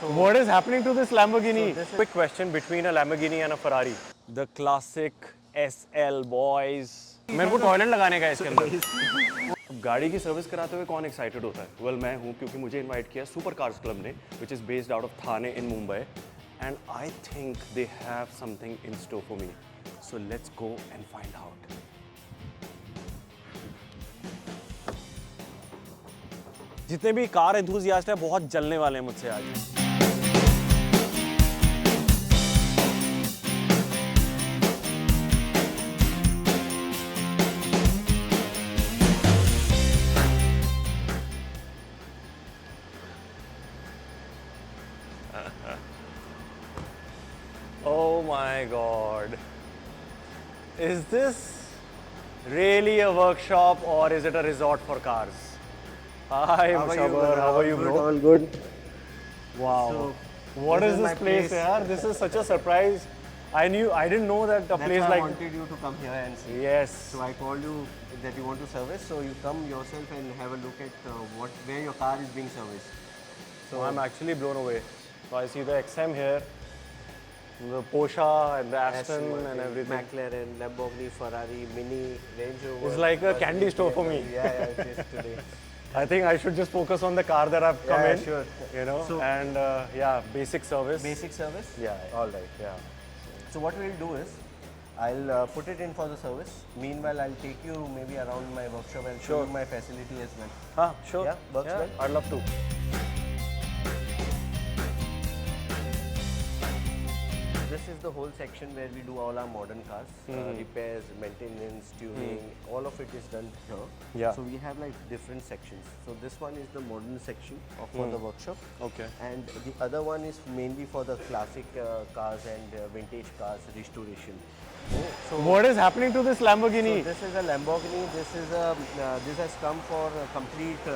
So what is happening to this Lamborghini? So this is- Quick question between a Lamborghini and a Ferrari. The classic SL boys. मेरे को toilet लगाने का है इसके अंदर। अब गाड़ी की सर्विस कराते हुए कौन एक्साइटेड होता है? वेल मैं हूँ क्योंकि मुझे इनवाइट किया सुपर कार्स क्लब ने, which is based out of Thane in Mumbai, and I think they have something in store for me, so let's go and find out. जितने भी कार एंथुसियास्ट हैं बहुत जलने वाले हैं मुझसे आज। Oh my God. Is this really a workshop or is it a resort for cars? Hi, Mushabar. How are you, bro? All good. Wow. So, What this is is this my place, place. yaar? This is such a surprise. I didn't know that a That's place why I like. wanted you to come here and see. Yes. So I told you that you want to service, so you come yourself and have a look at where your car is being serviced. So I'm actually blown away. So I see the XM here, the Porsche and the Aston and everything. McLaren, Lamborghini, Ferrari, Mini, Range Rover. It's like a candy store for me. Yeah, it is today. I think I should just focus on the car that I've come Yeah, in. sure. You know, So- and yeah, basic service. Basic service? Yeah. All right. Yeah. So what we'll do is, I'll put it in for the service. Meanwhile, I'll take you maybe around my workshop and show Sure. you my facility as well. Huh, sure. Yeah, works well. I'd love to. This is the whole section where we do all our modern cars, repairs, maintenance, tuning, all of it is done here. Yeah. So we have like different sections. So this one is the modern section for the workshop. Okay. And the other one is mainly for the classic cars and vintage cars restoration. So What is happening to this So Lamborghini? this is a Lamborghini. This has come for a complete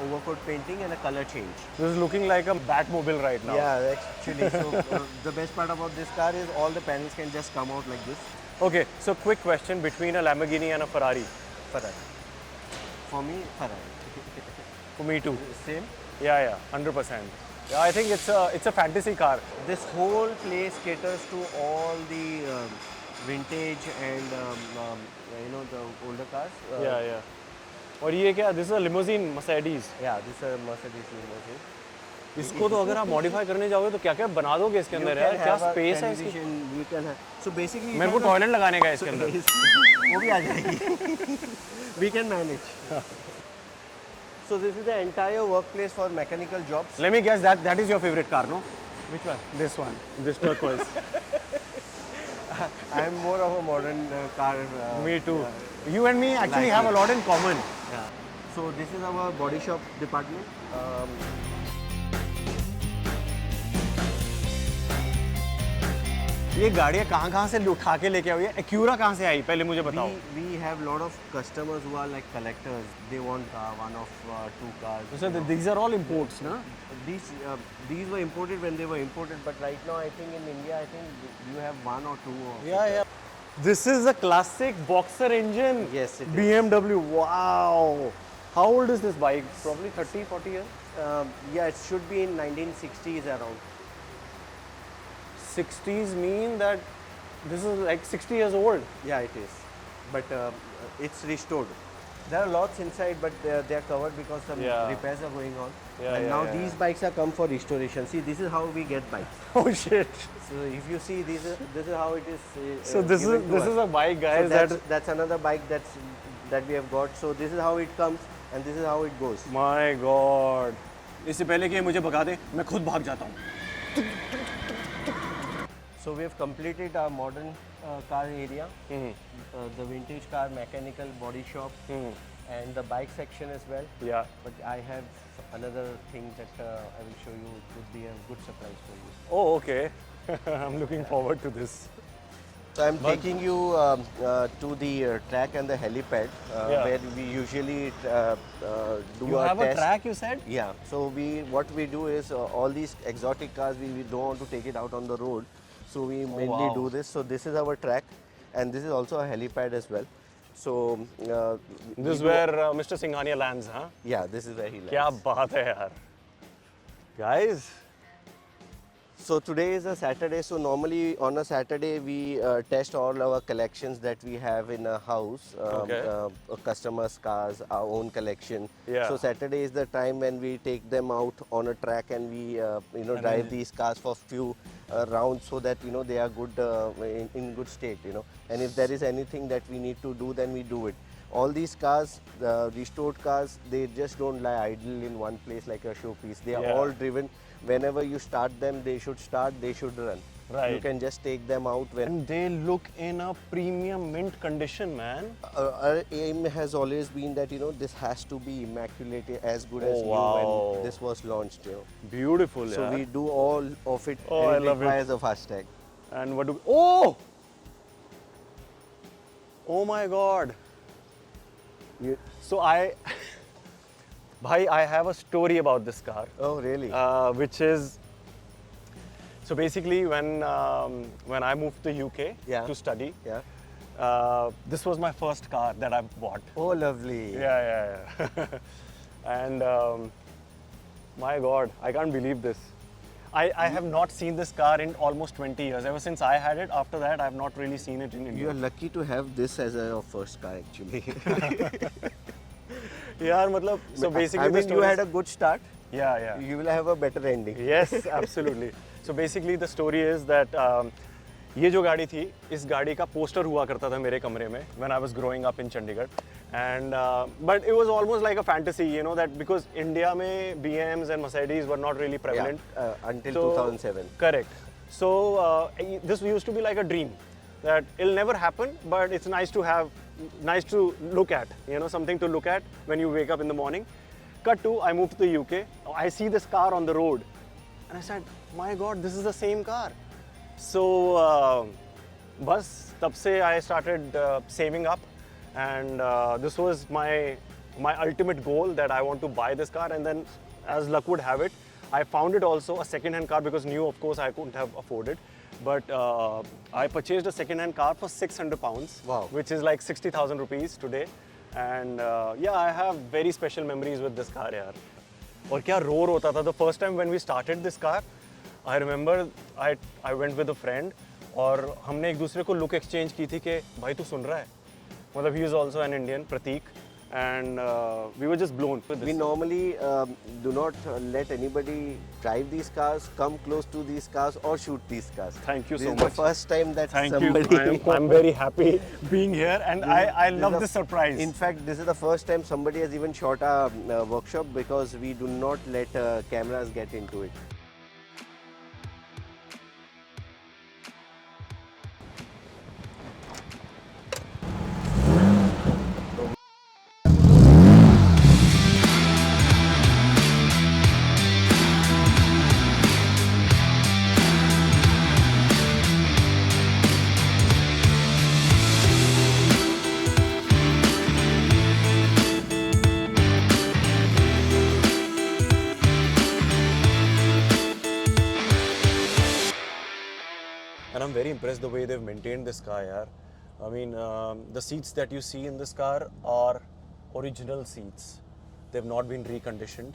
overcoat painting and a color change. This is looking like a Batmobile right now. Yeah, actually. So the best part about this car is all the panels can just come out like this. Okay, so quick question between a Lamborghini and a Ferrari. Ferrari. For me, Ferrari. For me too. Same. Yeah, 100%. Yeah, I think it's a fantasy car. This whole place caters to all the vintage and the older cars. Yeah. और ये क्या? This is a limousine Mercedes. Yeah, this is a Mercedes limousine. इसको तो अगर आप modify करने जाओगे तो क्या क्या बना दोगे इसके अंदर यार? क्या स्पेस है इसकी? You can have. So basically, मेरे को टॉयलेट लगाने का है इसके अंदर. वो भी आ जाएगी. We can manage. So this is the entire workplace for mechanical jobs. Let me guess that is your favorite car, no? Which one? This one. This turquoise. I am more of a modern car. Me too. You and me actually have a lot in common. Yeah. So this is our body shop department. ये गाड़ियाँ कहाँ से उठा के लेके आई? Acura कहाँ से आई? पहले मुझे बताओ. We have lot of customers who are like collectors. They want one of two cars. So these are all imports, na? These were imported when they were imported, but right now I think in India, I think you have one or two. Yeah. This is a classic boxer engine. Yes, it is. BMW. Wow. How old is this bike? Probably 30, 40 years. Yeah, it should be in 1960s around. 60s mean that this is like 60 years old. Yeah, it is. But it's restored. There are lots inside, but they are covered because some Yeah. repairs are going on. Yeah, and yeah, now yeah. these bikes are come for restoration. See, this is how we get bikes. Oh shit. So if you see, this is how it is. So this is a bike, guys. So that's another bike that we have got. So this is how it comes, and this is how it goes. My God. इससे पहले कि ये मुझे भगा दे, मैं खुद भाग जाता हूँ. So we have completed our modern car area, the vintage car mechanical body shop, and the bike section as well. Yeah. But I have another thing that I will show you. It would be a good surprise for you. Oh, okay. I'm looking forward to this. So I'm taking you to the track and the helipad where we usually do You our have test. a track, you said? Yeah. So what we do is all these exotic cars we don't want to take it out on the road. So we mainly wow. do this. So this is our track, and this is also a helipad as well. So This is where Mr. Singhania lands, huh? yeah, this is where he lands. क्या बात है यार. Guys, So today is a Saturday. So normally on a Saturday we test all our collections that we have in a house. Okay. Customers' cars, our own collection. Yeah. So Saturday is the time when we take them out on a track and we drive these cars for few rounds so that they are good in good state. And if there is anything that we need to do, then we do it. All these cars, the restored cars, they just don't lie idle in one place like a showpiece. They are Yeah. all driven. Whenever you start them, they should start, they should run. Right. You can just take them out when. And they look in a premium mint condition, man. Our aim has always been that this has to be immaculate, as good as Oh, new wow. when this was launched. Beautiful, So yeah. we do all of it. Oh, and I it love it. requires a FASTag. And what do? Oh! Oh my God! You, So I, bhai, I have a story about this car, oh really? which is. So basically, when I moved to UK Yeah. to study, Yeah. this was my first car that I bought. Oh lovely. Yeah. And my God, I can't believe this. I have not seen this car in almost 20 years. Ever since I had it, after that, I have not really seen it in You India. are lucky to have this as your first car actually. Yeah, matlab, so basically, I the mean, story you is- had a good start. yeah. You will have a better ending. Yes, absolutely. So basically the story is that ये जो गाड़ी थी, इस गाड़ी का poster हुआ करता था मेरे कमरे में when I was growing up in Chandigarh, and but it was almost like a fantasy, that because India में BMs and Mercedes were not really prevalent. Until So- 2007. Correct. So this used to be like a dream that it'll never happen, but it's nice to have, nice to look at, something to look at when you wake up in the morning. Cut to, I moved to the UK. I see this car on the road, and I said, "My God, this is the same car." So, bus, tab se I started saving up, and this was my ultimate goal that I want to buy this car. And then, as luck would have it, I found it also a second-hand car because new, of course, I couldn't have afforded. But I purchased a second-hand car for £600, Wow. which is like 60,000 rupees today. And yeah, I have very special memories with this car, yaar. और क्या roar होता था. The first time when we started this car, I remember I went with a friend और हमने एक दूसरे को look exchange की थी कि भाई तू सुन रहा है. मतलब he is also an Indian, Prateek, and we were just blown with We this. normally do not let anybody drive these cars, come close to these cars, or shoot these cars. Thank you This so is the much. first time that Thank somebody. you. I'm very happy being here, and I This love is this surprise. In fact, this is the first time somebody has even shot a workshop because we do not let cameras get into it. And I'm very impressed the way they've maintained this car, yaar. I mean, the seats that you see in this car are original seats. They've not been reconditioned.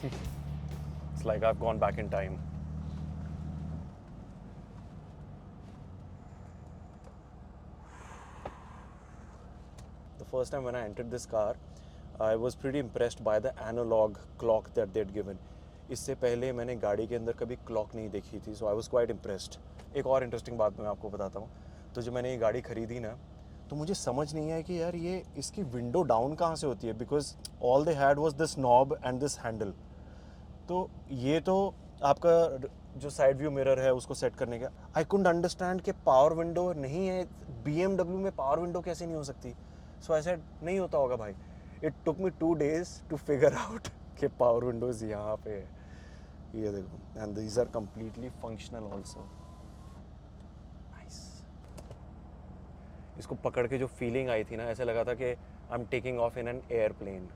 It's like I've gone back in time. The first time when I entered this car, I was pretty impressed by the analog clock that they'd given. इससे पहले मैंने गाड़ी के अंदर कभी clock नहीं देखी थी, सो आई वाज क्वाइट इम्प्रेस्ड. एक और इंटरेस्टिंग बात मैं आपको बताता हूँ. तो जब मैंने ये गाड़ी खरीदी ना, तो मुझे समझ नहीं आया कि यार ये इसकी विंडो डाउन कहाँ से होती है, because all they had was this knob and this handle. तो ये तो आपका जो साइड व्यू मिरर है उसको सेट करने का. आई कुडंट अंडरस्टैंड कि पावर विंडो नहीं है. BMW में पावर विंडो कैसे नहीं हो सकती. सो आई सेड नहीं होता होगा भाई. It took me 2 days to figure out कि पावर विंडोज यहाँ पे है. ये देखो, and these are completely functional also. Nice. इसको पकड़ के जो फीलिंग आई थी ना, ऐसे लगा था कि I am taking of in an airplane.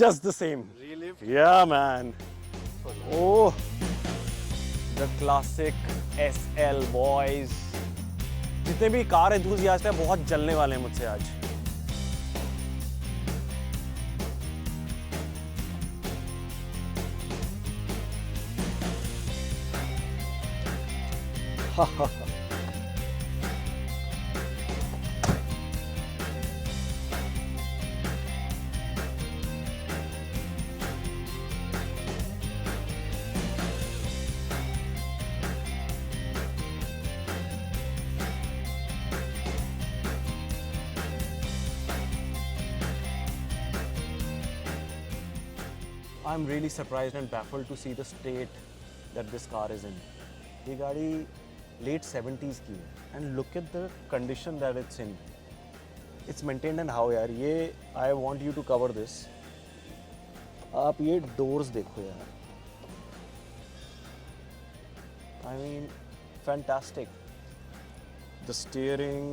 Just the same. Really? Yeah, man. Oh, the classic SL boys. जितने भी कार एंथुसियास्ट हैं बहुत जलने वाले हैं मुझसे आज. I'm really surprised and baffled to see the state that this car is in. ये गाड़ी late 70s की है and look at the condition that it's in. It's maintained and how यार ये I want you to cover this. आप ये doors देखो यार. I mean fantastic. The steering,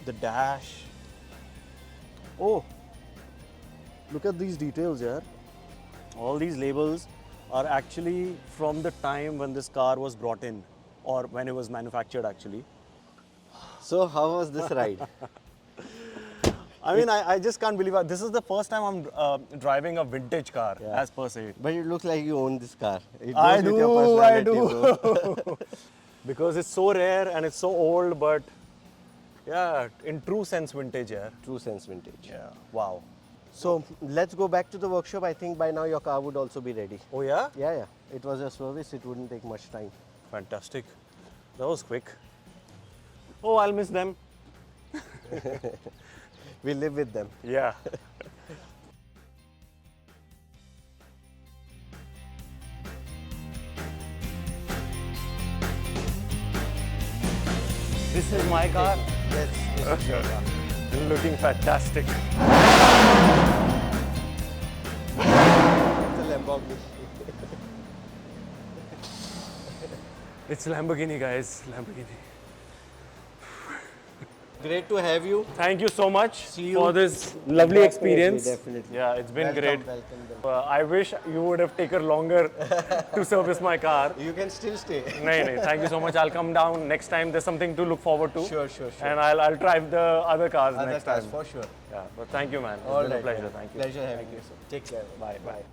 the dash. Oh, look at these details yaar. All these labels are actually from the time when this car was brought in or when it was manufactured actually. So how was this ride? I mean, I just can't believe it. This is the first time I'm driving a vintage car as per se. But it looks like you own this car. It I goes with do, your I personality, bro. do. Because it's so rare and it's so old, but yeah, in true sense vintage, yeah. True sense vintage. Yeah. Wow. So let's go back to the workshop. I think by now your car would also be ready. Oh yeah? Yeah, yeah. It was a service. It wouldn't take much time. Fantastic. That was quick. Oh, I'll miss them. We live with them. Yeah. This is my car. Yes, this is your car. Looking fantastic. It's a Lamborghini. It's Lamborghini, guys. Lamborghini. Great to have you. Thank you so much you. for this lovely Definitely, experience. definitely. Yeah, it's been Welcome, great. welcome. I wish you would have taken longer to service my car. You can still stay. No, thank you so much. I'll come down next time. There's something to look forward to. Sure, sure, sure. And I'll drive the other cars Other next cars time. for sure. Yeah, but thank you, man. It's All been a right, pleasure. man. Thank you. Pleasure having you. Take care. Bye. Bye.